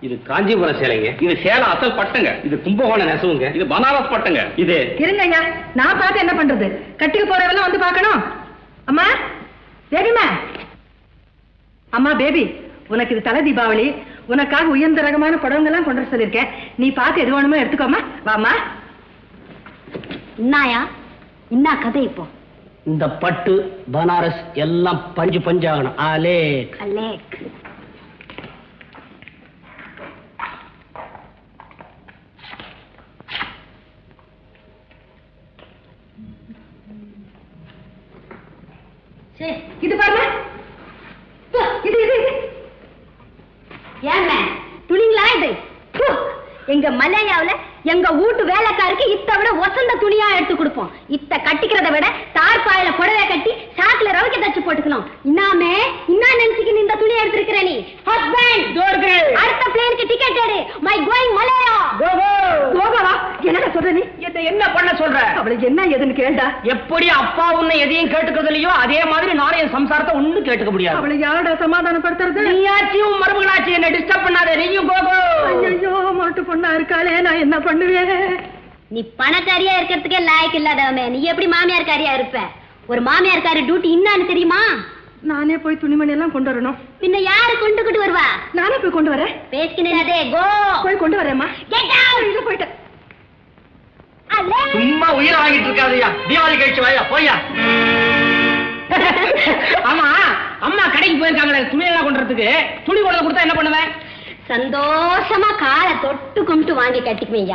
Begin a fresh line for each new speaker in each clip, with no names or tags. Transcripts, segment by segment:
இது காஞ்சிபுரம் சேலைங்க. இது சேலம் அசல் பட்டுங்க. இது கும்பகோணம் நெசவுங்க. இது பனாரஸ் பட்டுங்க. இது
இருங்க, நான் பார்த்து என்ன பண்றது? கட்டிக்கு போறவெல்லாம் வந்து பார்க்கணும். அம்மா பேபிமா, அம்மா பேபி, உனக்கு இது தலை தீபாவளி. உனக்காக உயர்ந்த ரகமான புடவங்கெல்லாம் கொண்டு சொல்லியிருக்கேன். நீ பார்த்து எது வேணுமோ எடுத்துக்கோமா. வாமா.
இன்னாயா இன்னா கதை? இப்போ
இந்த பட்டு பனாரஸ் எல்லாம் பஞ்சு பஞ்சாகணும். அலேக்
அலேக்.
இது பாருங்க. இது இது இது
ஏன் துணிங்களா இது? எங்க மலையாவுல எங்க வீட்டு வேலைக்காருக்கு இத்த விட வசந்த துணியா எடுத்து கொடுப்போம். இத்த கட்டிக்கிறத விட தார்பாயில புடவை கட்டி சாக்குல ரவுக்க தச்சு போட்டுக்கலாம். இன்னாமே இன்னா நினைச்சுக்கு இந்த துணியை எடுத்திருக்கிற நீ? ஹஸ்பண்ட் அடுத்த பிளேனுக்கு டிக்கெட் எடு. மை கோயிங் மலையா.
கோவா என்னடா சொல்ற நீ?
என்ன பண்ண சொல்ற?
அவளுக்கு என்ன ஏதுன்னு கேட்டா?
எப்படி அப்பா உன்னை எதையும் கேட்டுக்கிறது இல்லையோ அதே மாதிரி நானும் என் சம்சாரத்தை ஒண்ணும் கேட்டுக்க முடியாது.
அவளை யாரோட சமாதானப்படுத்துறது?
நீயாச்சும் மருமகளாச்சு என்ன டிஸ்டர்ப் பண்ணாத. நீயும் கோகோ.
ஐயோ மாட்டு பொண்ணா இருக்காளே, நான் என்ன பண்ணுவேன்?
நீ பணக்காரியா இருக்கிறதுக்கே லாயக்கு இல்லாதவமே நீ எப்படி மாமியார்காரியா இருப்ப? ஒரு மாமியார்காரி டியூட்டி என்னன்னு தெரியுமா?
நானே போய் துணிமணி எல்லாம் கொண்டு வரணும்.
பின்ன யாரு கொண்டு வருவா?
நானே போய் கொண்டு வரேன்.
பேசிக்கினே கோ.
போய் கொண்டு வரேம்மா.
Get out.
இல்ல போய்ட்டேன்.
சும்மா உயிரை வாங்கிட்டு இருக்காதயா. தீபாவளி கழிச்சு வாயா போயா. ஆமா அம்மா கடைக்கு போயிருக்காங்களே துணி எல்லாம் கொண்டுறதுக்கு. துணி கொண்டு கொடுத்தா என்ன பண்ணுவேன்?
சந்தோஷமா காலை தொட்டு கும்பிட்டு வாங்கி கட்டிக்குவீங்க.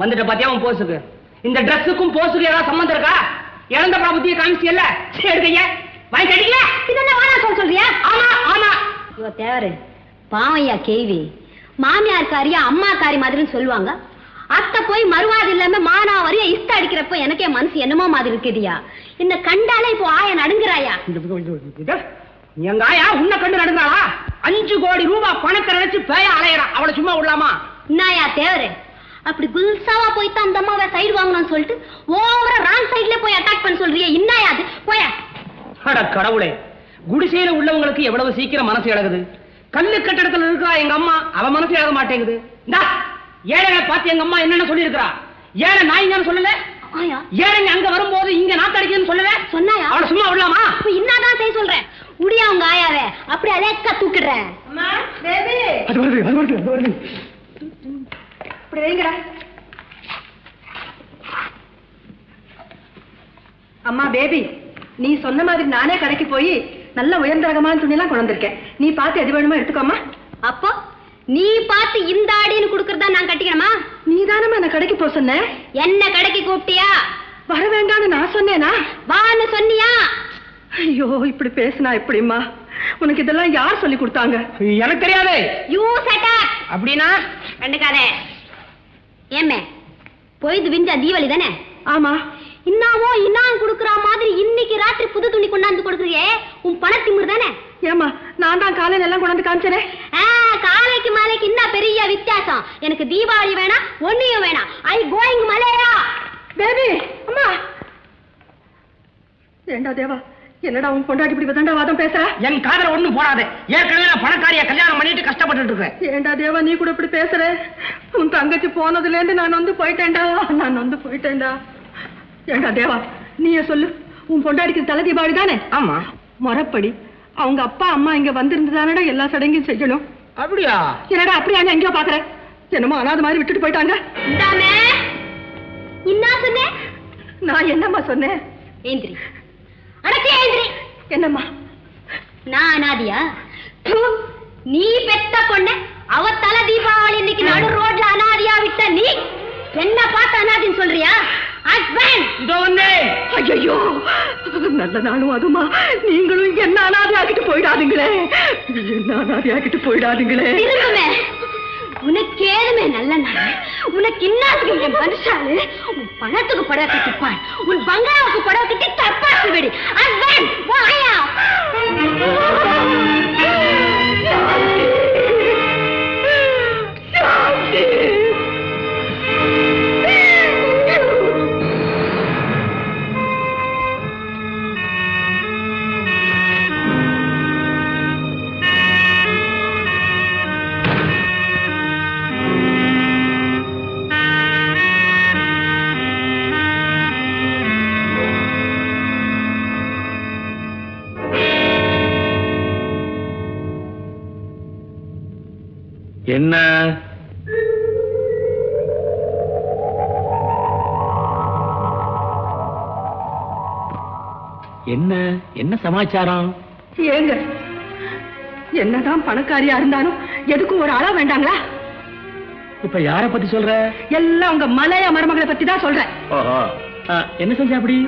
வந்துட்டு பாத்தியா உன் போஸுக்கு? இந்த டிரெஸ்ஸுக்கும் போஸுக்கு ஏதாவது சம்பந்தம் இருக்கா? இழந்த பிரபுத்தியை காமிச்சியல்ல, எடுக்கீங்க வாங்கி கட்டிக்கல.
இதெல்லாம் வேணா சொல்றியா?
ஆமா ஆமா.
இவ தேவரு பாவையா கேள்வி. மாமியார்காரியா அம்மாக்காரி மாதிரின்னு சொல்லுவாங்க. அத்தை போய் மறுவாது இல்லாம மானாவரியா இஷ்ட அடிக்கிறப்ப எனக்கே மனசு என்னமோ மாதிரி இருக்குதியா. என்ன கண்டாலே இப்போ ஆய நடுங்குறாயா?
எங்க ஆயா உன்னை கண்டு நடுங்கிறாளா? 5 கோடி ரூபாய் பணத்தை நினைச்சு பேய அலையறா. அவளை சும்மா விடலாமா?
என்னயா தேவரு அப்படி குல்சாவா போய்த்து அந்த அம்மாவை சைடு வாங்கணும்னு சொல்லிட்டு ஓவரா ராங் சைட்ல போய் அட்டாக் பண்ண சொல்றியே, என்னயா அது? போயா.
அட கடவுளே, குடிசையில உள்ளவங்களுக்கு எவ்வளவு சீக்கிரம் மனசு இழகுது. கல்லு கட்டடத்துல இருக்கா எங்க அம்மா, அவ மனசு இழக மாட்டேங்குது. இந்தா ஏழைகளை பார்த்து எங்க அம்மா என்னென்ன சொல்லி இருக்கா? ஏழை நாய்ங்கன்னு சொல்லல? ஏழைங்க அங்க வரும்போது இங்க நாத்தடிக்குன்னு சொல்லல?
சொன்னாயா?
அவளை சும்மா விடலாமா?
என்னதான் செய்ய சொல்றேன்? உடியா உங்க ஆயாவே அப்படியே அலேக்கா தூக்கிடுறேன்.
அம்மா பேபி,
அது வருது.
இப்படி வைங்கடா. அம்மா பேபி, நீ சொன்ன மாதிரி நானே கடைக்கு போய் நல்ல உயர்ந்த ரகமான துணியெல்லாம் கொண்டு வந்திருக்கேன். நீ பார்த்து எது வேணுமோ எடுத்துக்கோமா.
அப்போ நீ பார்த்து இந்த ஆடின்னு குடுக்கறதா நான் கட்டிக்கணுமா?
நீ தானம்மா என்ன கடைக்கு போக சொன்ன.
என்ன கடைக்கு கூப்பிட்டியா?
வர வேண்டாம்னு நான் சொன்னேனா?
வான்னு சொன்னியா?
ஐயோ இப்படி பேசினா எப்படிம்மா? உனக்கு இதெல்லாம் யார் சொல்லி கொடுத்தாங்க?
எனக்கு தெரியாது.
You set up.
அப்படினா
கண்டுக்காதே. ஏமே போய்து விஞ்சா தீபாவளி தானே?
ஆமா.
இன்னாவோ இன்னாம் குடுக்குற மாதிரி இன்னைக்கு ராத்திரி புது துணி கொண்டாந்து கொடுக்குறியே, உன் பணத்திமிரு தானே?
ஏமா நான் தான் காலையில எல்லாம் கொண்டாந்து காமிச்சேனே.
காலைக்கு மாலைக்கு என்ன பெரிய வித்தியாசம்? எனக்கு தீபாவளி வேணாம், ஒன்னியும் வேணாம். ஐ கோயிங் மலையா.
பேபி அம்மா. ஏண்டா தேவா, என்னடா உன் பொண்டாட்டி இப்படி விதண்டா வாதம் பேசுற?
என் காதல ஒண்ணும் போடாது. ஏற்கனவே நான் பணக்காரிய கல்யாணம் பண்ணிட்டு கஷ்டப்பட்டு இருக்கேன்.
ஏண்டா தேவா நீ கூட இப்படி பேசுற? உன் தங்கச்சி போனதுல இருந்து நான் வந்து போயிட்டேன்டா. ஏண்டா தேவா நீயே சொல்லு, உன் பொண்டாட்டிக்கு தலை தீபாவளி தானே?
ஆமா.
முறைப்படி அவங்க அப்பா அம்மா இங்க வந்திருந்ததானடா எல்லா சடங்கையும் செய்யணும்.
அப்படியா?
என்னடா அப்படியா? எங்கேயோ பாக்குற என்னமோ அனாத மாதிரி விட்டுட்டு போயிட்டாங்க.
என்ன சொன்னே?
நான் என்னம்மா சொன்னேன்?
ஏந்திரி அடக்கே ஏந்திரி.
என்னம்மா
நான் அனாதியா? நீ பெத்த பொண்ணு அவ தலை தீபாவளி இன்னைக்கு நடு ரோட்ல அனாதியா விட்ட நீ என்ன பார்த்து அனாதின்னு சொல்றியா?
ஐயோ நல்ல நாளும் அதுமா நீங்களும் என்ன அனாதை ஆக்கிட்டு போயிடாதீங்களே.
திரும்புமே உனக்கு ஏதுமே நல்ல நாள். உனக்கு இன்னாதுக்கு மனுஷாலு உன் பணத்துக்கு படவை கட்டிப்பான், உன் பங்களாவுக்கு படவை கட்டி தப்பாசு வெடி. வாயா
என்ன என்ன என்ன சமாச்சாரம்?
ஏங்க என்னதான் பணக்காரியா இருந்தாலும் எதுக்கும் ஒரு அளவு வேண்டாங்களா?
இப்ப யார பத்தி சொல்ற?
எல்லாம் உங்க மலையா மருமகளை பத்தி தான் சொல்றேன்.
ஓஹோ, என்ன செஞ்ச அப்படி?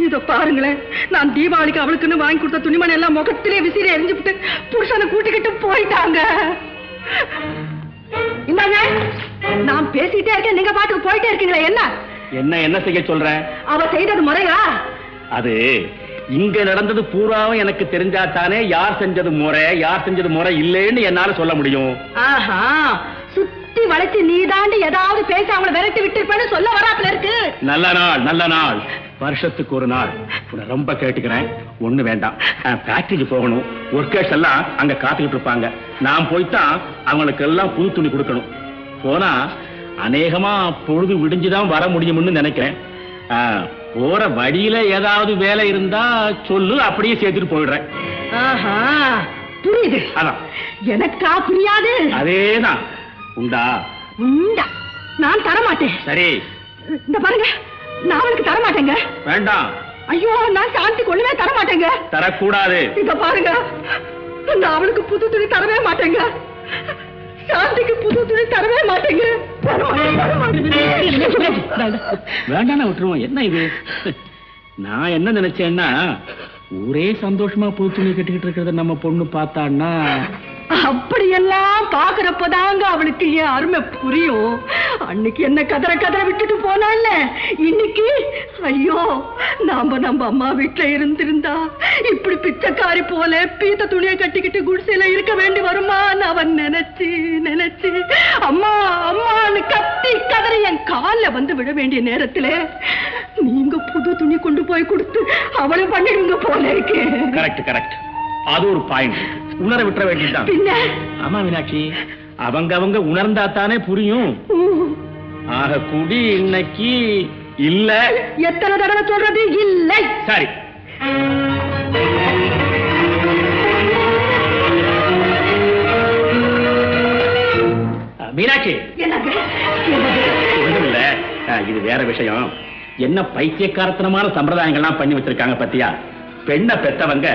இதோ பாருங்களேன், நான் தீபாவளிக்கு அவளுக்குன்னு வாங்கி கொடுத்த துணிமணி எல்லாம் முகத்திலே விசிறி எரிஞ்சுட்டு புருஷனை கூட்டிக்கிட்டு போயிட்டாங்க. இந்தாங்க, நான் பேசிட்டே இருக்கேன், நீங்க பாட்டுக்கு போயிட்டே இருக்கீங்களா? என்ன
என்ன என்ன செய்ய சொல்ற?
அவ செய்தது முறையா?
அது இங்க நடந்தது பூராவும் எனக்கு தெரிஞ்சாத்தானே யார் செஞ்சது முறை யார் செஞ்சது முறை இல்லைன்னு என்னால சொல்ல முடியும்.
ஆஹா, சுத்தி வளைச்சு நீ தாண்டி ஏதாவது பேசி அவங்களை விரட்டி விட்டுருப்பேன்னு சொல்ல வராப்புல இருக்கு.
நல்ல நாள் நல்ல நாள், வருஷத்துக்கு ஒரு நாள். உன்னை ரொம்ப கேட்டுக்கிறேன், ஒண்ணு வேண்டாம். ஃபேக்டரிக்கு போகணும், ஒர்க்கர்ஸ் எல்லாம் அங்க காத்துக்கிட்டு இருப்பாங்க. நான் போய்தான் அவங்களுக்கு எல்லாம் புது துணி கொடுக்கணும். போனா அநேகமா பொழுது விடிஞ்சுதான் வர முடியும்னு நினைக்கிறேன். போற வழியில ஏதாவது வேலை இருந்தா சொல்லு, அப்படியே சேர்த்துட்டு போயிடுறேன்.
ஆஹா, புரியுது.
அதான்
எனக்கா புரியாது?
அதேதான். உண்டா?
உண்டா, நான் தரமாட்டேன்.
சரி,
இந்த பாருங்க, நான் அவனுக்கு தரமாட்டேங்க.
வேண்டாம்.
ஐயோ, நான் சாந்திக்கு ஒண்ணுமே தரமாட்டேங்க.
தரக்கூடாது.
இத பாருங்க, நான் அவளுக்கு புது துணி தரவே மாட்டேங்க. சாந்திக்கு புது துணி தரவே மாட்டேங்க.
வேண்டாம், விட்டுருவோம். என்ன இது? நான் என்ன நினைச்சேன்னா, ஊரே சந்தோஷமா புது துணி கட்டிக்கிட்டு இருக்கிறத நம்ம பொண்ணு பார்த்தான்னா.
அப்படியெல்லாம் பாக்குறப்பதாங்க அவளுக்கு ஏன் அருமை புரியும். அன்னைக்கு என்ன கதற கதற விட்டுட்டு போனால, இன்னைக்கு ஐயோ நாம நம்ம அம்மா வீட்டுல இருந்திருந்தா இப்படி பிச்சைக்காரி போல பீத்த துணியை கட்டிக்கிட்டு குடிசையில இருக்க வேண்டி வருமா? அவன் நினைச்சு நினைச்சு அம்மா அம்மான்னு கத்தி கதறி என் கால்ல வந்து விட வேண்டிய நேரத்துல நீங்க புது துணி கொண்டு போய் கொடுத்து அவளை பண்ணிடுங்க போல இருக்கு.
கரெக்ட் கரெக்ட், அது ஒரு பாயிண்ட். உணர விட்டுற வேண்டியதுதான். ஆமா மீனாட்சி, அவங்க உணர்ந்தா தானே புரியும். ஆக கூடி இன்னைக்கு இல்ல.
எத்தனை தடவை சொல்றது இல்லை?
சரி, மீனாட்சி ஒண்ணும் இல்ல, இது வேற விஷயம். என்ன பைத்தியக்காரத்தனமான சம்பிரதாயங்கள்லாம் பண்ணி வச்சிருக்காங்க பத்தியா? பெண்ணை பெத்தவங்க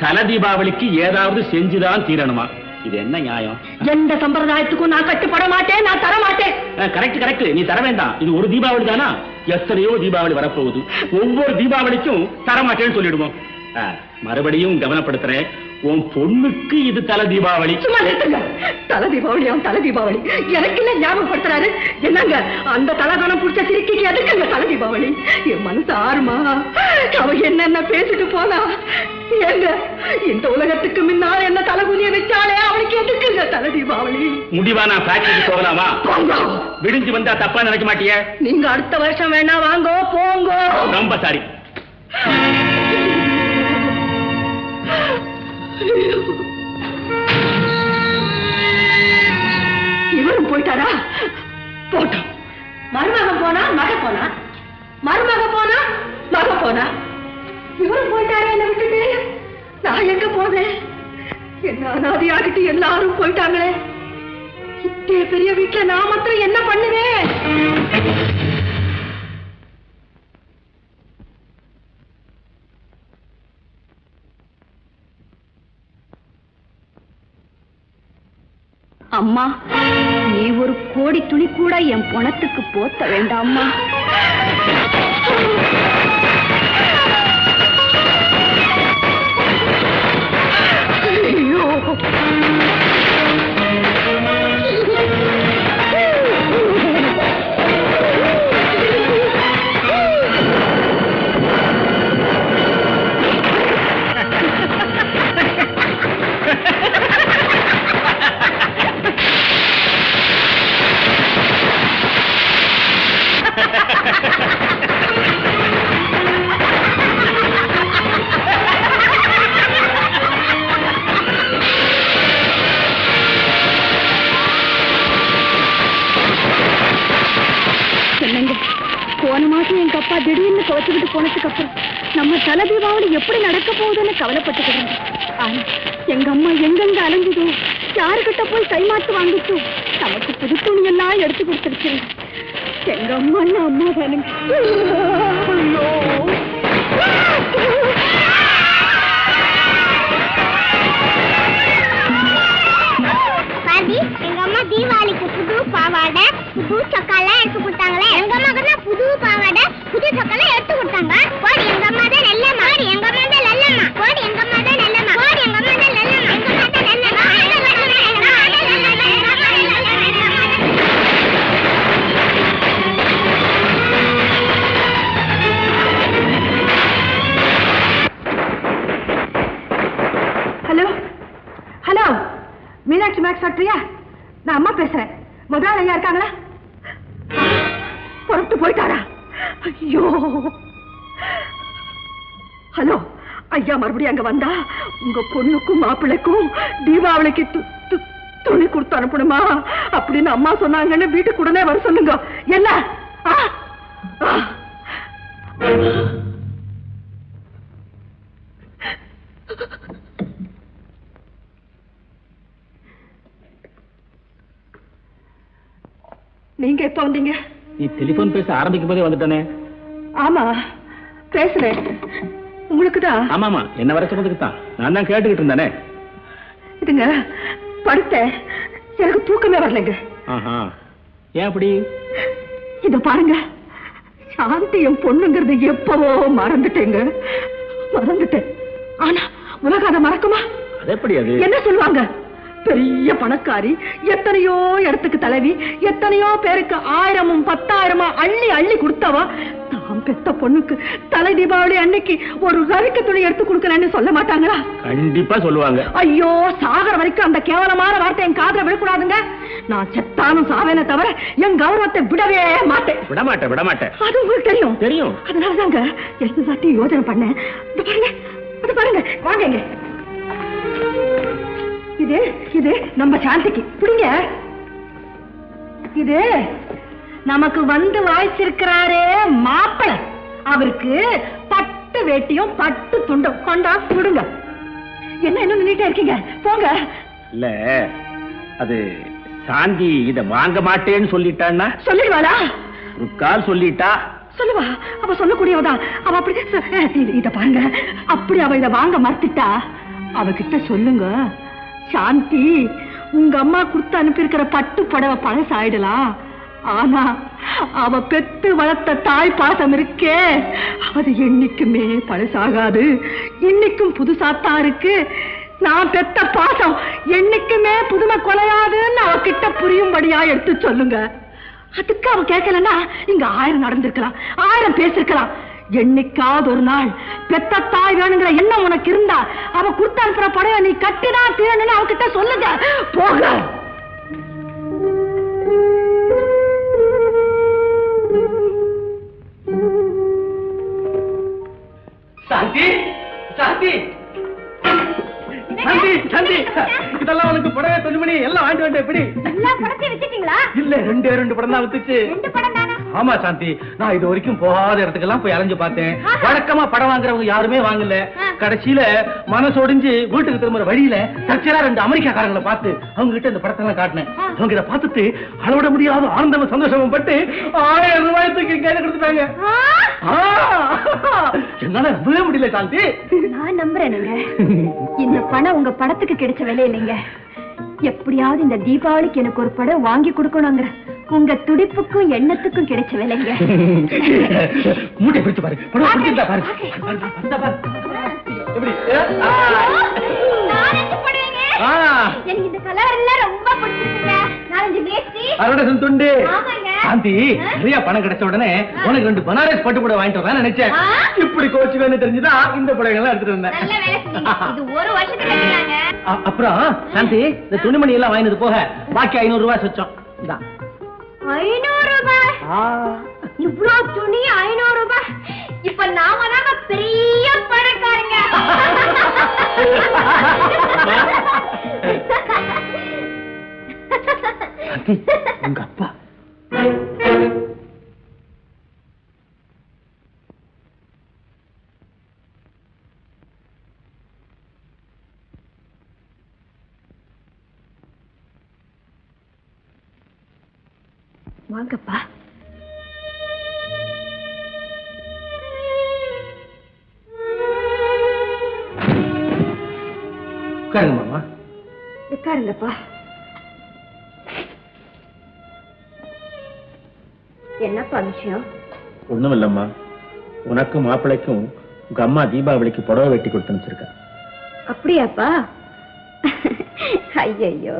தல தீபாவளிக்கு ஏதாவது செஞ்சுதான் தீரணுமா? இது என்ன நியாயம்?
எந்த சம்பிரதாயத்துக்கும் நான் கட்டுப்பட மாட்டேன், நான் தர மாட்டேன்.
கரெக்ட் கரெக்ட், நீ தர வேண்டாம். இது ஒரு தீபாவளி தானா? எத்தனையோ தீபாவளி வரப்போகுது. ஒவ்வொரு தீபாவளிக்கும் தரமாட்டேன்னு சொல்லிடுவோம். மறுபடியும் கவனப்படுத்துறேன், உன் பொண்ணுக்கு இது தல தீபாவளி.
சும்மா நிறுத்துங்க. தல தீபாவளி அவன் தல தீபாவளி எனக்கு இல்ல ஞாபகப்படுத்துறாரு. என்னங்க அந்த தலகணம் புடிச்ச சிரிக்கைக்கு எதுக்குங்க தல தீபாவளி? என் மனசு ஆறுமா? அவ என்னென்ன பேசிட்டு போனா? ஏங்க இந்த உலகத்துக்கு முன்னால என்ன தலகுனிய வச்சாலே அவனுக்கு எதுக்குங்க தல தீபாவளி?
முடிவா நான் ஃபேக்டரிக்கு போகலாமா? விடிஞ்சு வந்தா தப்பா நினைக்க மாட்டிய?
நீங்க அடுத்த வருஷம் வேணா வாங்கோ போங்க.
ரொம்ப சாரி.
இவரும் போயிட்டாரா? போட்டோம். மருமகன் போனா மக போனா, மருமக போனா மக போனா, இவரும் போயிட்டாரா என்ன விட்டுட்டு? நான் எங்க போவேன்? என்ன அனாதையாகிட்டு எல்லாரும் போயிட்டாங்களே. இத்தே பெரிய வீட்டுல நான் மாத்திரம் என்ன பண்ணுவேன்?
அம்மா, நீ ஒரு கோடி துணி கூட என் பணத்துக்கு போத்த வேண்டாம்மா. போன மாசம் எங்க அப்பா திடீர்னு துவச்சுக்கிட்டு போனதுக்கு அப்புறம் நம்ம தல தீபாவளி எப்படி நடக்க போகுதுன்னு கவலைப்பட்டுக்கிறோம். ஆனா எங்க அம்மா எங்கெங்க அலைஞ்சதோ யாருகிட்ட போய் கைமாத்து வாங்கிட்டு நமக்கு புது துணி எல்லாம் எடுத்து கொடுத்துருச்சு. எங்க அம்மா அம்மா தானுங்க. எங்க அம்மா தீபாவளிக்கு புது பாவாடை புது சக்காலாம் எடுத்து கொடுத்தாங்களே. எங்க அம்மாக்கு தான் புது பாவாடை புது சக்காலாம் எடுத்து கொடுத்தாங்க. கோடி எங்க அம்மா தான் நல்லம்மா. கோடி எங்க அம்மா தான் நல்லம்மா. கோடி எங்க அம்மா தான் நல்லம்மா. கோடி எங்க அம்மா தான் நல்லம்மா. எங்க அம்மா தான் Nallamma.
Hello hello, Meenakshi Max ஃபேக்டரியா? நான் அம்மா பேசுறேன். முதலாளி ஐயா இருக்காங்களா? புறப்பட்டு போயிட்டாரா? ஐயோ. ஹலோ ஐயா, மறுபடியும் அங்க வந்தா உங்க பொண்ணுக்கும் மாப்பிள்ளைக்கும் தீபாவளிக்கு துணி கொடுத்து அனுப்பணுமா அப்படின்னு அம்மா சொன்னாங்கன்னு வீட்டுக்கு உடனே வர சொல்லுங்க. என்ன? நீங்க எப்ப வந்தீங்க?
நீ டெலிபோன் பேச ஆரம்பிக்கும் போதே வந்துட்டானே.
ஆமா பேசுறேன். உங்களுக்குதான்.
ஆமாமா, என்ன வர சொன்னதுக்கு தான். நான் தான் கேட்டுக்கிட்டு இருந்தானே.
இதுங்க படுத்தேன், எனக்கு தூக்கமே வரலைங்க.
ஆஹா, ஏன் அப்படி?
இத பாருங்க, சாந்தி என் பொண்ணுங்கிறது எப்பவோ மறந்துட்டேங்க. மறந்துட்டேன். ஆனா உலகம் அதை மறக்குமா?
அது எப்படி? அது
என்ன சொல்லுவாங்க? பெரிய பணக்காரி, எத்தனையோ இடத்துக்கு தலைவி, எத்தனையோ பேருக்கு 1000 10,000 அள்ளி அள்ளி கொடுத்தவா தாம் பெத்த பொண்ணுக்கு தலை தீபாவளி அன்னைக்கு ஒரு ரவிக்க துணி எடுத்து கொடுக்கலன்னு சொல்ல மாட்டாங்களா?
கண்டிப்பா சொல்லுவாங்க.
ஐயோ, சாகர வரைக்கும் அந்த கேவலமான வார்த்தை என் காதுல விழக்கூடாதுங்க. நான் செத்தாலும் சாவேனே தவிர என் கௌரவத்தை விடவே மாட்டேன்.
விடமாட்டேன்.
அது உங்களுக்கு தெரியும்.
தெரியும்.
அதனாலதாங்க எல்லாத்தையும் யோசனை பண்ணேன். அது பாருங்க, வாங்க. இது நம்ம சாந்திக்கு பிடிங்க. இது நமக்கு வந்து வாய்ச்சிருக்கிறாரே மாப்பிள்ளை, அவருக்கு பட்டு வேட்டியும் பட்டு துண்டும் கொண்டா கொடுங்க. என்ன இன்னும் நின்னுட்டே இருக்கீங்க? போங்க.
இல்ல, அது சாந்தி இத வாங்க மாட்டேன்னு சொல்லிட்டான்னா?
சொல்லிடுவாளா?
ஒரு கால் சொல்லிட்டா
சொல்லுவா. அவ சொல்லக்கூடியவதான். அவ அப்படி இத பாருங்க, அப்படி அவ இத வாங்க மறுத்துட்டா அவகிட்ட சொல்லுங்க, சாந்தி உங்க அம்மா கொடுத்து அனுப்பியிருக்கிற பட்டு புடவை பழசாயிடலாம், ஆனா அவ பெத்து வளர்த்த தாய் பாசம் இருக்கே அது என்னைக்குமே பழசாகாது, இன்னைக்கும் புதுசாத்தான் இருக்கு. நான் பெத்த பாசம் என்னைக்குமே புதுமை கொலையாதுன்னு அவகிட்ட புரியும்படியா எடுத்து சொல்லுங்க. அதுக்கு அவ கேட்கலன்னா இங்க 1000 நடந்திருக்கலாம், 1000 பேசிருக்கலாம். என்னைக்காவது ஒரு நாள் பெத்த தாய் வேணுங்கிற எண்ணம் உனக்கு இருந்தா அவ கொடுத்து அனுப்புற படையை நீ கட்டிதான் தீரணும்னு அவகிட்ட சொல்லுங்க. போக.
சாந்தி சாந்தி சாந்தி சாந்தி, இதெல்லாம் உனக்கு புடவை துணிமணி எல்லாம் வாங்கிட்டு வந்தேன். எப்படி
எல்லா படத்தையும் வச்சிட்டீங்களா?
இல்ல, 2 படம் தான் வித்துச்சு.
2 படம் தானா?
ஆமா சாந்தி, நான் இது வரைக்கும் போகாத இடத்துக்கெல்லாம் போய் அலைஞ்சு பார்த்தேன். வழக்கமா படம் வாங்குறவங்க யாருமே வாங்கல. கடைசியில மனசோடிஞ்சு வீட்டுக்கு திரும்புற வழியில தற்செயலா 2 அமெரிக்காக்காரங்களை பார்த்து அவங்க கிட்ட இந்த படத்தெல்லாம் காட்டினேன். அவங்க இதை பார்த்துட்டு அளவிட முடியாத ஆனந்தமும் சந்தோஷமும் பட்டு 1000 ரூபாய்க்கு கையில கொடுத்துட்டாங்க. என்னால நம்பவே முடியல சாந்தி.
நான் நம்புறேனுங்க, இந்த பணம் உங்க படத்துக்கு கிடைச்ச விலை இல்லைங்க. எப்படியாவது இந்த தீபாவளிக்கு எனக்கு ஒரு படம் வாங்கி கொடுக்கணுங்கிற உங்க துடிப்புக்கும் எண்ணத்துக்கும் கிடைச்ச விலைங்க.
மூட்டை பிடிச்சு பாரு, படம் பிடிச்சிருந்தா பாரு. எப்படி
எனக்கு இந்த கலர் எல்லாம் ரொம்ப பிடிச்சிருக்குங்க. 4-5 வேஷ்டி,
அரோடசன் துண்டு.
ஆமாங்க.
சாந்தி, நிறைய பணம் கிடைச்ச உடனே உனக்கு 2 பனாரஸ் பட்டு புடவை வாங்கிட்டு வரேன் நினைச்சேன். இப்படி கோச்சுக்கன்னு தெரிஞ்சுதான் இந்த புடவைகள் எடுத்துட்டு வந்தேன்.
நல்ல வேலை செஞ்சீங்க. இது ஒரு வருஷத்துக்கு கட்டினாங்க.
அப்புறம் சாந்தி, இந்த துணிமணி எல்லாம் வாங்கினது போக பாக்கி 500 ரூபாய் சொச்சம்.
500 ரூபாய்? இவ்வளவு துணி 500 ரூபாய்? இப்ப நாம தாங்க பெரிய பணக்காரங்க.
உங்க அப்பா
வாங்கப்பா.
உட்காருங்க மாமா.
உட்காருங்கப்பா. என்னப்பா விஷயம்?
ஒண்ணும் இல்லம்மா, உனக்கும் மாப்பிள்ளைக்கும் உங்க அம்மா தீபாவளிக்கு புடவை வெட்டி கொடுத்து அனுப்பிச்சிருக்கா.
அப்படியாப்பா? ஐயோ,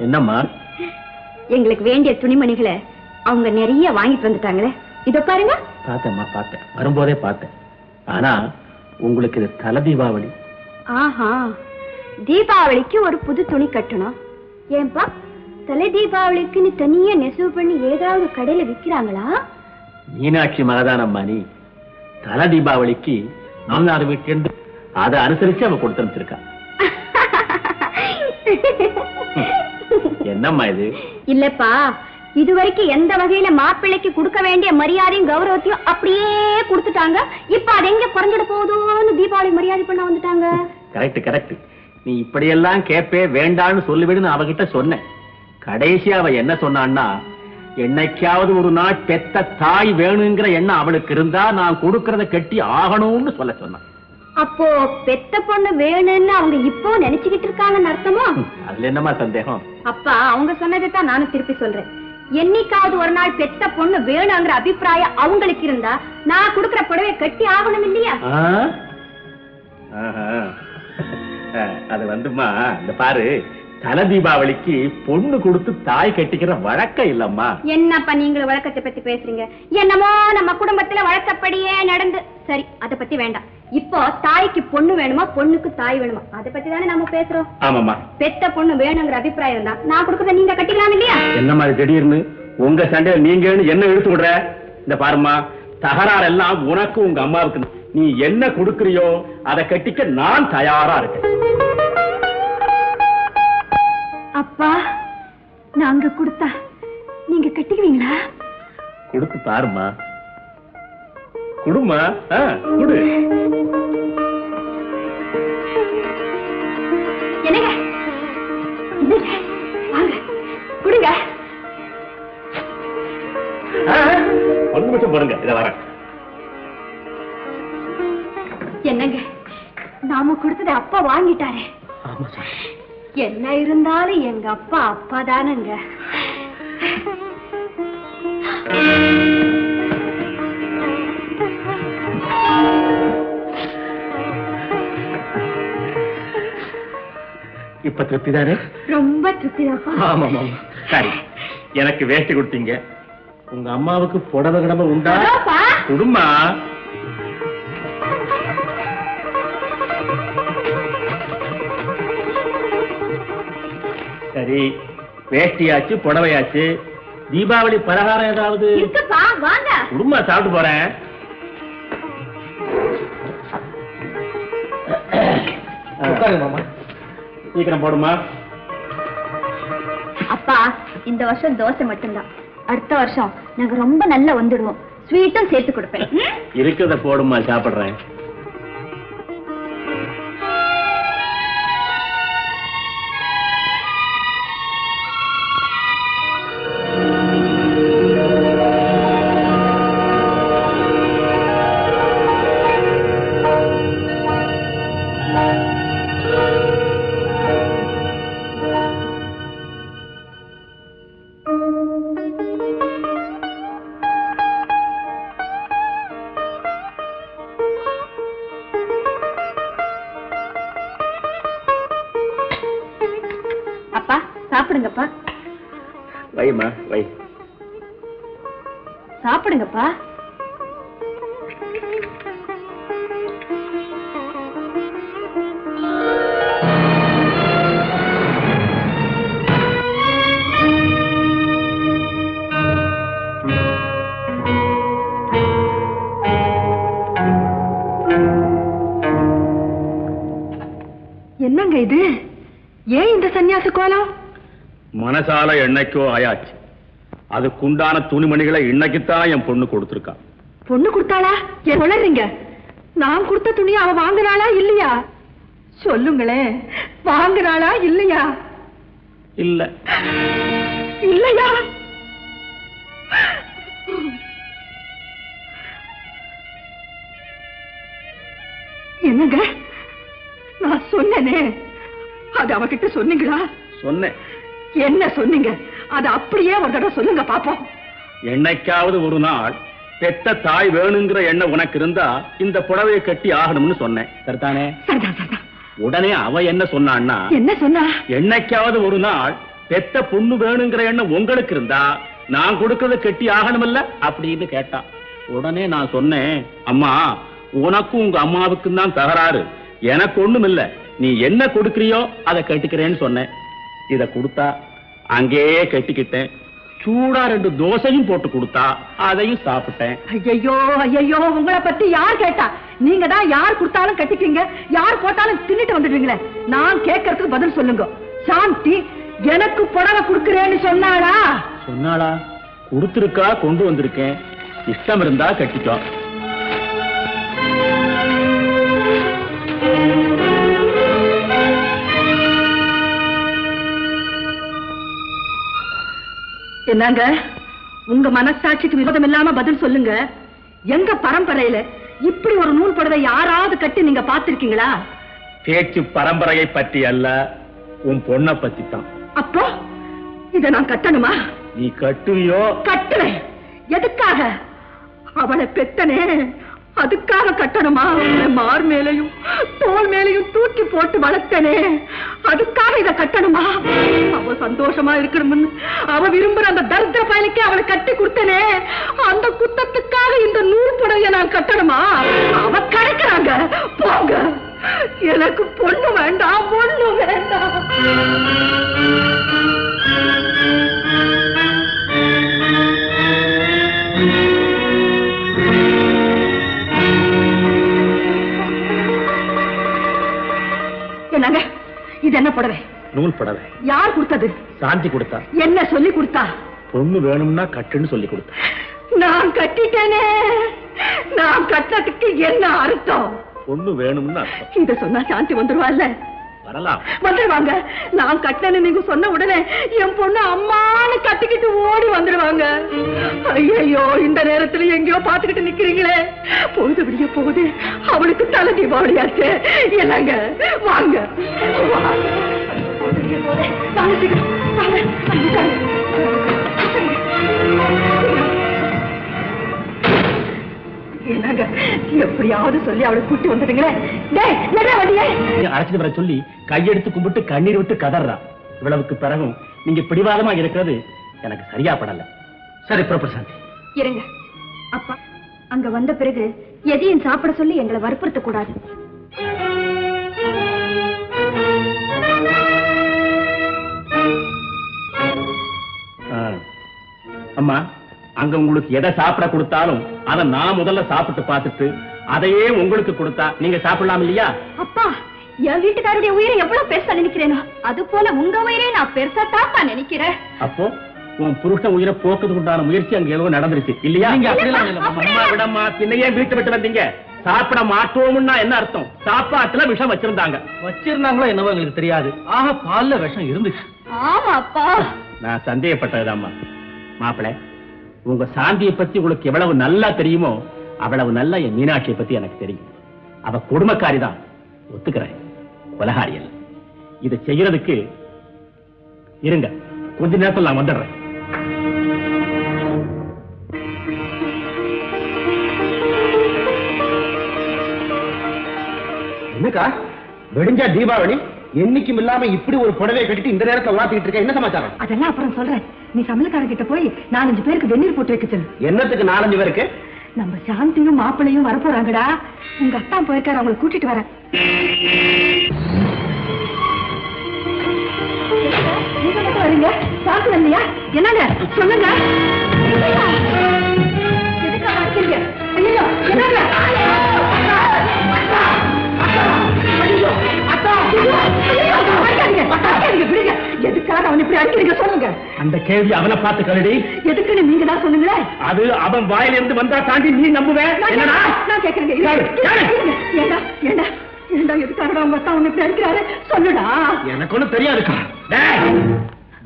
என்னம்மா?
எங்களுக்கு வேண்டிய துணிமணிகளை அவங்க நிறைய வாங்கிட்டு வந்துட்டாங்களே. இத பாருங்க.
பார்த்தேம்மா, பார்த்தேன், வரும்போதே பார்த்தேன். ஆனா உங்களுக்கு இது தலை தீபாவளி.
ஆஹா, தீபாவளிக்கு ஒரு புது துணி கட்டணும். ஏன்பா, தலை தீபாவளிக்கு நீ தனியா நெசவு பண்ணி ஏதாவது கடையில விக்கிறாங்களா?
மீனாட்சி மகதானம்மா நீ. தலை தீபாவளிக்கு மாமனார் வீட்டு அதை அனுசரிச்சு அவ கொடுத்து அனுப்பிச்சிருக்கா. என்னம்மா இது?
இல்லப்பா, இதுவரைக்கும் எந்த வகையில மாப்பிள்ளைக்கு கொடுக்க வேண்டிய மரியாதையும் கௌரவத்தையும் அப்படியே கொடுத்துட்டாங்க. இப்ப அது எங்க குறைஞ்சிட போதும்னு தீபாவளி மரியாதை பண்ண வந்துட்டாங்க.
Correct correct. நீ இப்படியெல்லாம் கேப்பே வேண்டான்னு சொல்லிவிடுன்னு அவகிட்ட சொன்னேன். கடைசியா அவ என்ன சொன்னான்னா, என்னைக்காவது ஒரு நாள் பெத்த தாய் வேணுங்கிற எண்ணம் அவளுக்கு இருந்தா நான் கொடுக்கறத கட்டி ஆகணும்னு சொல்ல சொன்னான்.
அப்போ பெத்த பொண்ணு வேணும்னு அவங்க இப்போ நினைச்சுக்கிட்டு இருக்காங்கன்னு அர்த்தமா?
அதுல என்னமா சந்தேகம்?
அப்பா, அவங்க சொன்னதை தான் நானும் திருப்பி சொல்றேன். என்னைக்காவது ஒரு நாள் பெத்த பொண்ணு வேணுங்கிற அபிப்பிராயம் அவங்களுக்கு இருந்தா நான் கொடுக்கிற புடவை கட்டி ஆகணும் இல்லையா?
அது வந்துமா, இந்த பாரு, தலை தீபாவளிக்கு பொண்ணு கொடுத்து தாய் கட்டிக்கிற வழக்கம் இல்லம்மா.
என்னப்பா நீங்களும் வழக்கத்தை பத்தி பேசுறீங்க? என்னமோ நம்ம குடும்பத்துல வழக்கப்படியே நடந்து. சரி, அதை பத்தி வேண்டாம். இப்போ தாய்க்கு பொண்ணு வேணுமா, பொண்ணுக்கு தாய் வேணுமா, அதை பத்தி தானே நம்ம பேசுறோம்.
ஆமாமா.
பெத்த பொண்ணு வேணுங்கிற அபிப்பிராயம் தான் நான் கொடுக்கறத நீங்க கட்டிக்கலாம் இல்லையா?
என்ன மாதிரி திடீர்னு உங்க சண்டையில நீங்க என்ன இழுத்து விடுற? இந்த பாருமா, தகராறு எல்லாம் உனக்கு உங்க அம்மாவுக்கு. நீ என்ன கொடுக்கறியோ அதை கட்டிக்க நான் தயாரா இருக்கேன்.
அப்பா, நாங்க கொடுத்தா நீங்க கட்டிக்குவீங்களா?
கொடுத்து பாருமா. குடுமா, குடு.
என்னங்க, வாங்க குடுங்க.
ஒரு நிமிஷம் போடுங்க, இத வரேன்.
என்னங்க, நாம கொடுத்தத அப்பா வாங்கிட்டாரே.
ஆமா சார்.
என்ன இருந்தாலும் எங்க அப்பா அப்பா தானுங்க.
இப்ப திருப்தி தானே?
ரொம்ப திருப்தி தான்.
ஆமா ஆமா. சரி, எனக்கு வேஷ்டி கொடுத்தீங்க, உங்க அம்மாவுக்கு புடவை கிடமை உண்டா? குடும்பா. சரி, வேஷ்டியாச்சு புடவையாச்சு, தீபாவளி பலகாரம் ஏதாவது
வாங்க.
குடும்பா, சாப்பிட்டு போறேன்.
மாமா,
சீக்கிரம் போடுமா.
அப்பா, இந்த வருஷம் தோசை மட்டும்தான். அடுத்த வருஷம் நாங்க ரொம்ப நல்லா வந்துடுவோம். ஸ்வீட்டும் சேர்த்து கொடுப்பேன்.
இருக்கிறத போடுமா, சாப்பிடுறேன்.
அப்பா, சாப்பிடுங்கப்பா.
வைமா, வை.
சாப்பிடுங்கப்பா.
என்னங்க இது? ஏன் இந்த சன்னியாச கோலம்?
மனசால என்னைக்கோ ஆயாச்சு. அதுக்குண்டான துணிமணிகளை இன்னைக்குத்தான் என் பொண்ணு கொடுத்திருக்கா.
பொண்ணு கொடுத்தாளா? ஏன் உளறீங்க? நான் கொடுத்த துணியை அவ வாங்குறாளா இல்லையா? சொல்லுங்களேன், வாங்குறாளா இல்லையா?
இல்ல.
இல்லையா? என்னங்க நான் சொன்னேனே, அது அவகிட்ட சொன்னீங்களா?
சொன்னேன்.
என்ன சொன்னீங்க? அது அப்படியே ஒரு தடவை சொல்லுங்க பாப்போம்.
என்னைக்காவது ஒரு நாள் பெத்த தாய் வேணுங்கிற எண்ணம் உனக்கு இருந்தா இந்த புடவையை கட்டி ஆகணும்னு சொன்னேன். சரிதானே?
சரிதான் சரிதான்.
உடனே அவ என்ன சொன்னான்னா,
என்ன சொன்னா?
என்னைக்காவது ஒரு நாள் பெத்த பொண்ணு வேணுங்கிற எண்ணம் உங்களுக்கு இருந்தா நான் கொடுக்கறத கட்டி ஆகணும்ல அப்படின்னு கேட்டா. உடனே நான் சொன்னேன், அம்மா உனக்கும் உங்க அம்மாவுக்கும் தான் தகராறு, எனக்கு ஒண்ணும் இல்ல, நீ என்ன கொடுக்கறியோ அதை கட்டிக்கிறேன்னு சொன்னேன். இத கொடுத்தா அங்கேயே கட்டிக்கிட்டேன். சூடா 2 தோசையும் போட்டு கொடுத்தா அதையும் சாப்பிட்டேன்.
ஐயோ ஐயோ, உங்களை பத்தி யார் கேட்டா? நீங்க தான் யார் கொடுத்தாலும் கட்டிப்பீங்க, யார் போட்டாலும் தின்னுட்டு வந்துடுவீங்களே. நான் கேட்கறதுக்கு பதில் சொல்லுங்க. சாந்தி எனக்கு புடவை கொடுக்கிறேன்னு சொன்னாளா?
சொன்னாளா? கொடுத்திருக்கா, கொண்டு வந்திருக்கேன். இஷ்டம் இருந்தா கட்டிக்கோ.
என்னங்க, உங்க மனசாட்சிக்கு விரோதம் இல்லாம பதில் சொல்லுங்க. எங்க பரம்பரையில இப்படி ஒரு நூல் புடவை யாராவது கட்டி நீங்க பாத்திருக்கீங்களா?
பேச்சு பரம்பரையை பற்றி அல்ல, உன் பொண்ணை பத்தி தான்.
அப்போ இத நான் கட்டணுமா?
நீ கட்டுவியோ?
கட்டுறேன். எதுக்காக? அவளை பெத்தனே, அதுக்காக கட்டணுமா? மார் மேலையும் தோல் மேலையும் தூக்கி போட்டு வளர்த்தனே, அதுக்காக இத கட்டணுமா? அவ சந்தோஷமா இருக்கணும்னு அவ விரும்புற அந்த தரித்திர பயலுக்கே அவளை கட்டி கொடுத்தனே, அந்த குத்தத்துக்காக இந்த நூல் புடவைய நான் கட்டணுமா? அவ கிடைக்கிறாங்க போங்க. எனக்கு பொண்ணு வேண்டாம், பொண்ணு வேண்டாம். என்னங்க, இது என்ன புடவை?
நூல் புடவை.
யார் கொடுத்தது?
சாந்தி கொடுத்தா.
என்ன சொல்லி கொடுத்தா?
பொண்ணு வேணும்னா கட்டுன்னு சொல்லி கொடுத்தா.
நான் கட்டிட்டேனே, நான் கட்டத்துக்கு என்ன அர்த்தம்?
பொண்ணு வேணும்னு அர்த்தம்.
இத சொன்னா சாந்தி வந்துருவாள்ல?
வரலாம்.
வந்துருவாங்க. நான் கட்டினேன்னு நீங்க சொன்ன உடனே என் பொண்ணு அம்மான்னு கட்டிக்கிட்டு ஓடி வந்துருவாங்க. ஐயோ, இந்த நேரத்துல எங்கேயோ பாத்துக்கிட்டு நிக்கிறீங்களே. பொழுது விடிய போகுது, அவளுக்கு தலை தீபாவளியாச்சு. என்னங்க வாங்க வாங்க. வாங்க சீக்கிரம் வாங்க. என்னங்க, எப்படியாவது சொல்லி அவளை கூட்டி வந்துடுங்களே. டேய், என்ன வண்டியே?
அழைச்சிட்டு வர சொல்லி கையெடுத்து கும்பிட்டு கண்ணீர் விட்டு கதறா. இவ்வளவுக்கு பிறகும் நீங்க பிடிவாதமா இருக்கிறது எனக்கு சரியா படல. சரி புறப்படு சாந்தி.
இருங்க அப்பா, அங்க வந்த பிறகு எதையும் சாப்பிட சொல்லி எங்களை வற்புறுத்த கூடாது.
அம்மா, அங்க உங்களுக்கு எதை சாப்பிட கொடுத்தாலும் அதை நான் முதல்ல சாப்பிட்டு பார்த்துட்டு அதையே உங்களுக்கு கொடுத்தா நீங்க சாப்பிடலாம் இல்லையா?
அப்பா, என் வீட்டுக்காருடைய உயிரை எவ்வளவு பெருசா நினைக்கிறேனோ அது போல உங்க உயிரை நான் பெருசா தாப்பா நினைக்கிறேன்.
அப்போ உன் புருஷ உயிரை போக்குறதுக்கு உண்டான முயற்சி அங்க ஏதோ நடந்துருச்சு இல்லையா? அம்மா விடம்மா, பின்னையே வீட்டு விட்டு வந்தீங்க. சாப்பிட மாட்டோம்னா என்ன அர்த்தம்? சாப்பாட்டுல விஷம் வச்சிருந்தாங்க.
வச்சிருந்தாங்களோ என்னவோ எங்களுக்கு தெரியாது. ஆக பால்ல விஷம் இருந்துச்சு.
ஆமா அப்பா,
நான் சந்தேகப்பட்டதுதாம்மா. மாப்பிள, உங்க சாந்தியை பத்தி உங்களுக்கு எவ்வளவு நல்லா தெரியுமோ அவ்வளவு நல்லா என் மீனாட்சியை பத்தி எனக்கு தெரியும். அவ கொடுமைக்காரிதான், ஒத்துக்கிறேன், கொலகாரி அல்ல. இதை செய்யறதுக்கு இருங்க, கொஞ்ச நேரத்தில் நான் வந்துடுறேன்.
என்னக்கா வெடிஞ்சா தீபாவளி, என்னைக்கும் இல்லாம இப்படி ஒரு புடவையை கட்டிட்டு இந்த நேரத்தை வாத்திட்டு இருக்க, என்ன சமாச்சாரம்?
அதெல்லாம் அப்புறம் சொல்றேன். நீ சமையல்காரன் கிட்ட போய் 4-5 பேருக்கு வெந்நீர் போட்டு வைக்க சொல்லு.
என்னத்துக்கு 4-5 பேருக்கு?
நம்ம சாந்தியும் மாப்பிளையும் வரப்போறாங்கடா. உங்க அத்தா போயிருக்காரு, அவங்களை கூட்டிட்டு வரேன். நீங்க மட்டும் வரீங்க, சாந்தி வரலையா? என்னங்க சொல்லுங்க. எதுக்காக வரீங்க? ஐயோ, என்னங்க? எதுக்காக அவன் இப்படி அடிக்கிறீங்க சொல்லுங்க.
அந்த கேள்வி அவனை பார்த்து கருடி.
எதுக்குன்னு நீங்க தான் சொல்லுங்களே.
அது அவன் வாயிலிருந்து வந்தா தாண்டி நீ நம்புவேன்.
நான் கேட்கிறேங்க. ஏண்டா ஏண்டா ஏண்டா எதுக்காக உங்க அத்தா அவன் இப்படி அடிக்கிறாரு சொல்லுடா.
எனக்கு ஒண்ணும் தெரியாதுக்கா.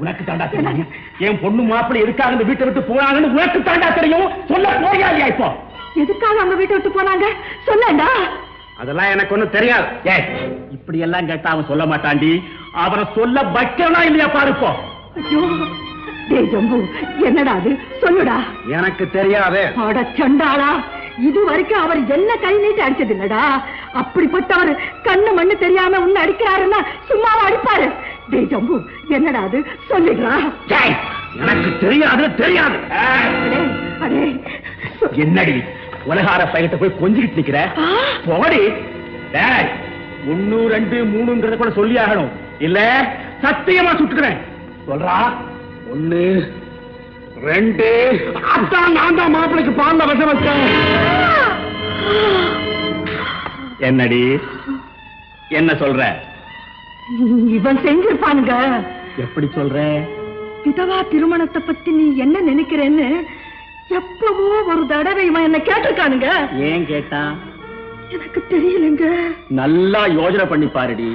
உனக்கு தாண்டா தெரியும் என் பொண்ணு மாப்பிள்ளை எதுக்காக இந்த வீட்டை விட்டு போனாங்கன்னு உனக்கு தாண்டா தெரியும். சொல்ல போறியா இல்லையா இப்போ?
எதுக்காக அவங்க வீட்டை விட்டு போனாங்க சொல்லண்டா.
அதெல்லாம் எனக்கு ஒண்ணும் தெரியாது. இப்படி எல்லாம் கேட்டா அவன் சொல்ல மாட்டாண்டி. அவனை சொல்ல வைக்கலாம் இல்லையா பாருப்போ.
ஐயோ டேய் ஜம்பு, என்னடா அது சொல்லுடா.
எனக்கு தெரியாது.
அட சண்டாளா, இது வரைக்கும் அவர் என்ன கை நீட்டி அடிச்சது இல்லடா. அப்படிப்பட்டவர் கண்ணு மண்ணு தெரியாம உன்னை அடிக்கிறாருன்னா சும்மாவா அடிப்பாரு? டேய் ஜம்பு, என்னடா அது சொல்லிடுறா.
எனக்கு தெரியாது தெரியாது.
அடே
என்னடி உலகார பைகிட்ட போய் கொஞ்சிக்கிட்டு நிக்கிற? போடி. 1 2 3 கூட சொல்லி ஆகணும், இல்ல சத்தியமா சுட்டுக்கிறேன். சொல்றா. 1 2. அதான் நான் தான் மாப்பிளைக்கு பால்ல விஷம் வச்சேன். என்னடி என்ன சொல்ற?
இவன் செஞ்சிருப்பானுங்க.
எப்படி சொல்ற?
விதவா திருமணத்தை பத்தி நீ என்ன நினைக்கிறேன்னு எப்பவோ ஒரு தடவை இவன் என்ன கேட்டிருக்கானுங்க.
ஏன் கேட்டான்?
எனக்கு தெரியலங்க.
நல்லா யோசனை பண்ணி பாருடி.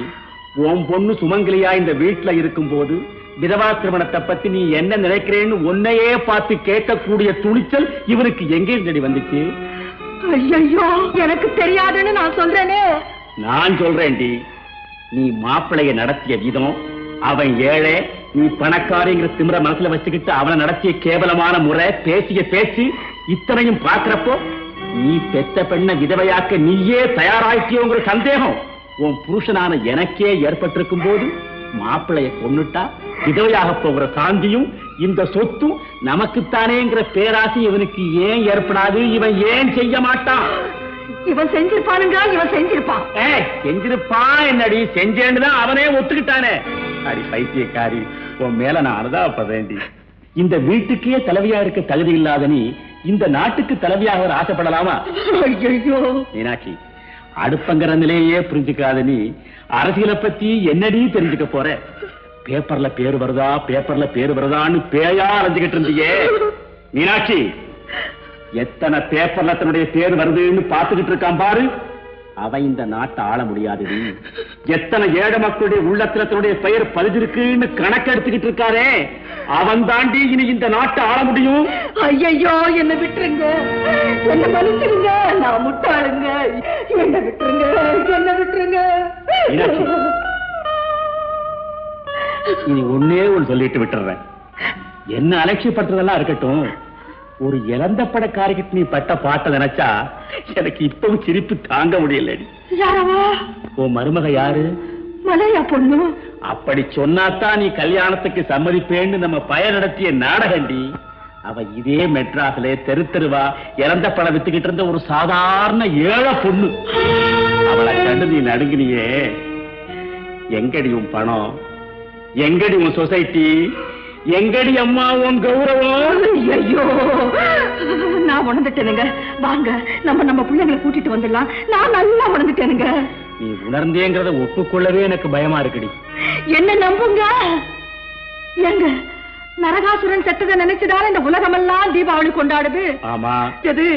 உன் பொண்ணு சுமங்கலியா இந்த வீட்டுல இருக்கும் போது விதவா திருமணத்தை பத்தி நீ என்ன நினைக்கிறேன்னு உன்னையே பார்த்து கேட்கக்கூடிய துணிச்சல் இவனுக்கு எங்கே வந்துச்சு?
ஐயோ எனக்கு தெரியாதுன்னு நான் சொல்றேனே.
நான் சொல்றேன்டி. நீ மாப்பிளைய நடத்திய விதம், அவன் ஏழை, நீ பணக்காரிங்கிற திமிர மனசுல வச்சுக்கிட்டு அவனை நடத்திய கேவலமான முறை, பேசிய பேச்சு, இத்தனையும் பார்க்கிறப்போ நீ பெத்த பெண்ண விதவையாக்க நீயே தயாராயிட்டியோங்கிற சந்தேகம் உன் புருஷனான எனக்கே ஏற்பட்டிருக்கும் போது மாப்பிளைய கொன்னுட்டா விதவையாக போகிற சாந்தியும் இந்த சொத்தும் நமக்குத்தானேங்கிற பேராசை இவனுக்கு ஏன் ஏற்படாது? இவன் ஏன் செய்ய மாட்டான்?
இவன் செஞ்சிருப்பானுங்க. இவன் செஞ்சிருப்பான்.
செஞ்சிருப்பான். என்னடி செஞ்சேன்னுதான் அவனே ஒத்துக்கிட்டானே. அடி பைத்தியக்காரி, உன் மேல நான் அனுதாபப்படுறேன்டி. இந்த வீட்டுக்கே தலைவியா இருக்க தகுதி இல்லாத நீ இந்த நாட்டுக்கு தலைவியாக ஆசைப்படலாமா?
ஐயோ
மீனாட்சி, அடுப்பங்கிற நிலையே புரிஞ்சுக்காத நீ அரசியலை பத்தி என்னடி தெரிஞ்சுக்க போற? பேப்பர்ல பேரு வருதா பேப்பர்ல பேரு வருதான்னு பேயா அரைஞ்சுக்கிட்டு இருந்தியே மீனாட்சி. எத்தனை பேப்பர்ல தன்னுடைய பேர் வருதுன்னு பார்த்துக்கிட்டு இருக்கான் பாரு. அவன் இந்த நாட்டை ஆள முடியாது. எத்தனை ஏழை மக்களுடைய உள்ளத்துல தன்னுடைய பெயர் பதிஞ்சிருக்குன்னு கணக்கெடுத்துக்கிட்டு இருக்காரே, அவன் தாண்டி இனி இந்த நாட்டை ஆள முடியும்.
ஐயோ என்ன விட்டுருங்க, என்ன மன்னிச்சிருங்க, நான் முட்டாளுங்க, என்ன விட்டுருங்க, என்ன விட்டுருங்க.
இனி ஒன்னே ஒன்று சொல்லிட்டு விட்டுறேன். என்ன அலட்சியப்படுறதெல்லாம் இருக்கட்டும், ஒரு இழந்த படக்காரிக்கிட்டு நீ பட்ட பாட்ட நினைச்சா எனக்கு இப்பவும் சிரிப்பு தாங்க முடியல. உன் மருமக யாரு?
மலையா பொண்ணு.
அப்படி சொன்னாத்தான் நீ கல்யாணத்துக்கு சம்மதிப்பேன்னு நம்ம பயன் நடத்திய நாடகண்டி. அவ இதே மெட்ராஸ்ல தெரு தெருவா இறந்த படம் வித்துக்கிட்டு இருந்த ஒரு சாதாரண ஏழை பொண்ணு. அவளை கண்டு நீ நடுங்கினியே. எங்கடி உன் பணம்? எங்கடி உன் சொசைட்டி? எங்கடி அம்மா உன் கௌரவம்?
ஐயோ நான் உணர்ந்துட்டேனுங்க. வாங்க நம்ம பிள்ளைங்களை கூட்டிட்டு வந்துடலாம். நான் நல்லா உணர்ந்துட்டேனுங்க.
நீ உணர்ந்தேங்கிறத ஒப்புக்கொள்ளவே எனக்கு பயமா இருக்குடி.
என்ன நம்புங்க. எங்க நரகாசுரன் செத்ததை நினைச்சுதான இந்த உலகமெல்லாம் தீபாவளி கொண்டாடுது.
ஆமா,
அது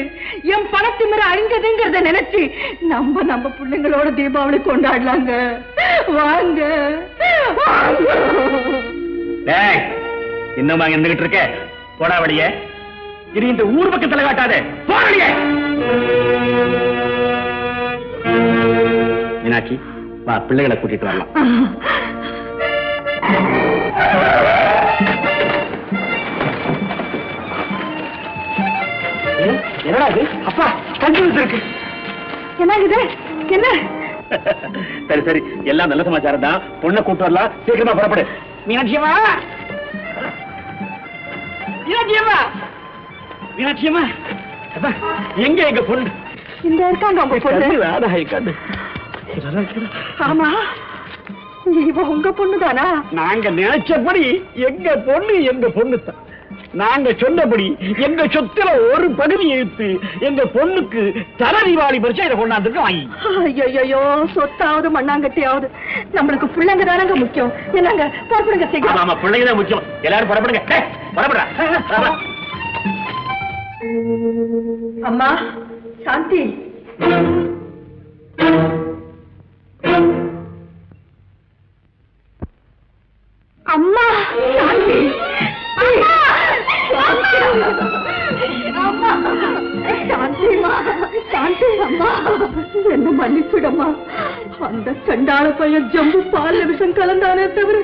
என் பணத்திமிர அழிஞ்சதுங்கிறத நினைச்சு நம்ம பிள்ளைங்களோட தீபாவளி கொண்டாடலாங்க. வாங்க.
இன்னும் இருந்துகிட்டு இருக்க? போடா வழிய. இனி இந்த ஊர் பக்கத்துல காட்டாதே. போடிய மீனாட்சி, வா பிள்ளைகளை கூட்டிட்டு வரலாம். என்னடா இது? அப்பா கஞ்சி இருக்கு.
என்ன இது? என்ன?
சரி சரி, எல்லாம் நல்ல சமாச்சாரம் தான். பொண்ணை கூட்டு வரலாம். சீக்கிரமா புறப்படு. மீனாட்சியம்மா, மீனாட்சியம்மா, மீனாட்சியம்மா, எங்க எங்க பொண்ணு?
இந்த இருக்காங்க உங்க பொண்ணு. ஆமா, இவ உங்க பொண்ணுதானா?
நாங்க நினைச்சபடி எங்க பொண்ணு தான். நாங்க சொன்னபடி எங்க சொத்துல ஒரு பகுதி எடுத்து எங்க பொண்ணுக்கு தர தீபாவளி பரிசா இதை கொண்டாந்துருக்கோம்.
ஐயோ, சொத்தாவது மண்ணாங்கட்டியாவது நம்மளுக்கு பிள்ளைங்க தானங்க முக்கியம். என்னங்க புறப்படுங்க சீக்கிரம்.
ஆமா, பிள்ளைங்க தான் முக்கியம். எல்லாரும் புறப்படுங்க. புறப்படுறா.
அம்மா சாந்தி, அம்மா சாந்தி, சண்டாள பையன் ஜம்பு பால்ல விஷம் கலந்தானே தவிர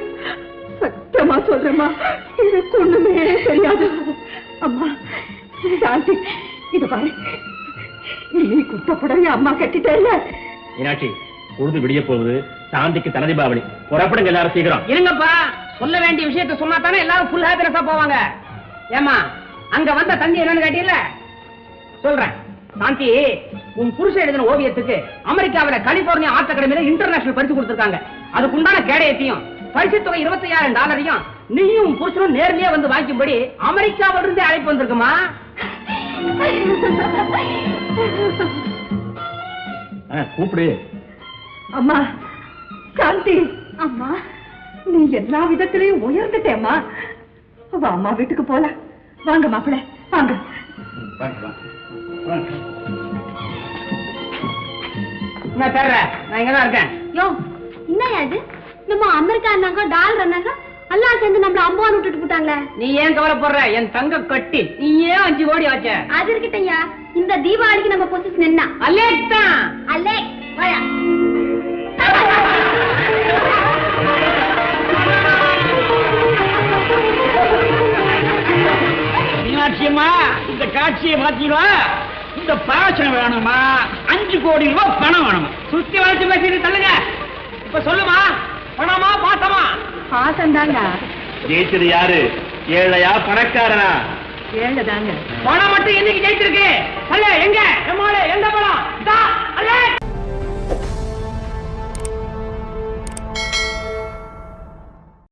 சத்தியமா சொல்றேம்மா எனக்கு ஒண்ணுமே தெரியாது. அம்மா சாந்தி, இது பாரு, நீ குட்டப்படவே அம்மா கட்டிட்டே இல்ல.
மீனாட்சி, பொழுது விடிய போகுது. சாந்திக்கு தலை தீபாவளி. புறப்படுங்க எல்லாரும் சீக்கிரம்.
இருங்கப்பா, சொல்ல வேண்டிய விஷயத்த சொன்னா தானே எல்லாரும் ஃபுல் ஹாப்பினஸா போவாங்க. ஏமா, அங்க வந்த தந்தி என்னன்னு கேட்டீங்கல்ல, சொல்றேன். சாந்தி, உன் புருஷன் எழுதின ஓவியத்துக்கு அமெரிக்காவில கலிபோர்னியா ஆர்ட் அகாடமியில இன்டர்நேஷனல் பரிசு கொடுத்திருக்காங்க. அதுக்குண்டான கேடயத்தையும் பரிசு தொகை $25,000 நீயும் புருஷனும் நேர்லயே வந்து வாங்கிக்கும்படி அமெரிக்காவில இருந்து அழைப்பு வந்திருக்குமா.
கூப்பிடு.
அம்மா சாந்தி, அம்மா நீ எல்லா விதத்திலையும் உயர்ந்துட்டேம்மா. வா அம்மா, வீட்டுக்கு போலாம். வாங்க மாப்பிள்ள, வாங்க.
நான் தேர்ற, நான் இங்கதான் இருக்கேன்.
யோ, என்னையா இது? நம்ம அமெரிக்கா இருந்தாங்க, டாலர் இருந்தாங்க, எல்லாம் சேர்ந்து நம்மள அம்பான்னு விட்டுட்டு போட்டாங்களே.
நீ ஏன் கவலைப்படுற? என் தங்க கட்டி நீ ஏன் 5 கோடி ஆச்ச?
அது இருக்கட்டையா, இந்த தீபாவளிக்கு நம்ம பொசிஷன் என்ன?
அலேக் தான்.
அலேக் வாயா.
மீனாட்சியம்மா, இந்த காட்சியை மாத்திடுவா. இந்த பாசனம் வேணுமா? 5 கோடி ரூபாய் பணம் வேணுமா?
சுத்தி வளைச்சு பேசிட்டு தள்ளுங்க. இப்ப சொல்லுமா, பணமா பாசமா?
பாசம் தாங்க.
ஜெயிச்சது யாரு? ஏழையா பணக்காரனா?
ஏழுதாங்க.
பணம் மட்டும் என்னைக்கு ஜெயிச்சிருக்கு? சொல்லு, எங்க எம்மாளே எங்க